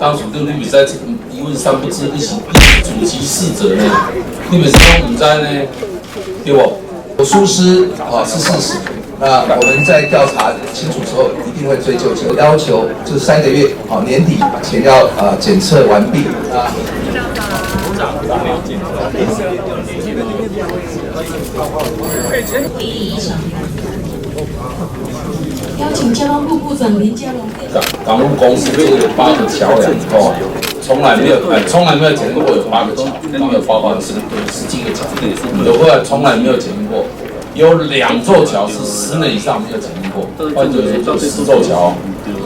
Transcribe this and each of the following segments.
当属对你袂使一问三不知，你是主其事者呢？你袂使讲唔知呢，对不？有疏失是事实。那我们在调查清楚之后，一定会追究责任。要求就是3个月年底前要检测完毕啊。邀请交通部部长林佳龙。港务公司做有8个桥梁从来没有检验过有8个桥，没有包括10几个桥，有后来从来没有检验过。有2座桥是10年以上没有检验过，换句话说，就10座桥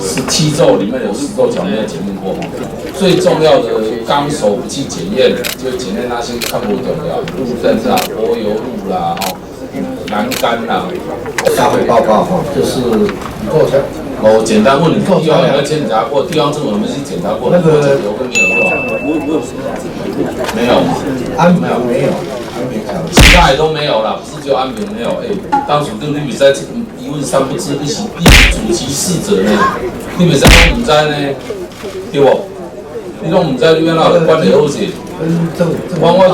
，17座里面有10座桥没有检验过。最重要的钢手不去检验，就检验那些看不懂的路灯啦、柏油路啦、栏杆啦。下回报告就是座桥。我简单问你，地方有没有检查过？地方政府有没有去检查过？那个有跟没有多少？没有嘛？没有。其他也都没有啦，不是就安平没有。当属对你袂使一问三不知，你是主其事者呢？你袂使讲唔知呢，对不？你拢唔知，你要哪管得好势？我就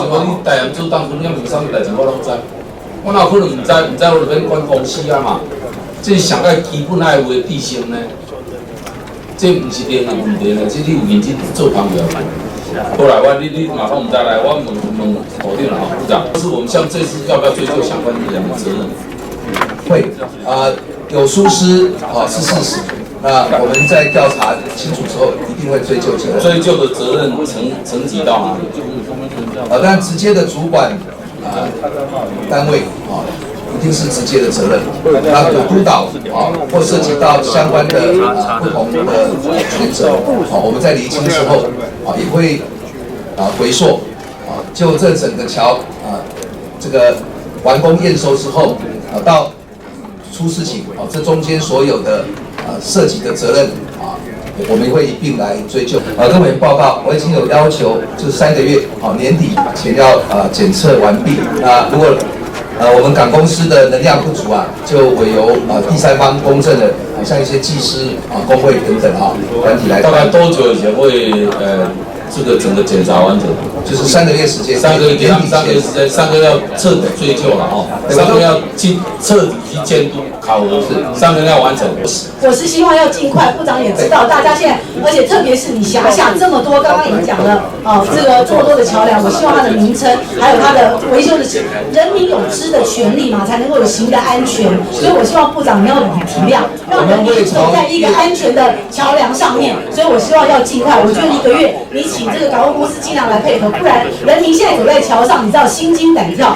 讲你大洋做当中，你有啥物代志我拢知。我哪可能唔知？唔知我就免管公司啊嘛。这上个基本爱有的底线呢，这唔是人的问题呢，这你有认真做朋友。后来你马上我们再来，我们否定了啊，部长。是我们像这次要不要追究相关的人的责任？会有疏失是事实。那我们在调查清楚之后，一定会追究责任。追究的责任层级到哪里？但直接的主管单位一定是直接的责任。那有督导或涉及到相关的不同的权责我们在厘清之后也会回溯就这整个桥这个完工验收之后到出事情这中间所有的涉及的责任我们会一并来追究。跟委员报告，我已经有要求，就是3个月年底前要检测完毕。如果我们港公司的能量不足就委由第三方公正的，像一些技师工会等等团体来。大概多久以前会这个整个检查完成？就是3个月时间。3个月给他们3个月时间，3个月要彻底追究了3个月要彻底去监督考核，3个月要完成。我是希望要尽快，部长也知道，大家现在，而且特别是你辖下这么多，刚刚已经讲了这么多的桥梁，我希望它的名称还有它的维修的人民有知的权利嘛，才能够有行的安全。所以我希望部长你要体谅，让人民走在一个安全的桥梁上面。所以我希望要尽快，我觉得1个月你请这个港务公司尽量来配合，不然人民现在走在桥上，你知道心惊胆跳。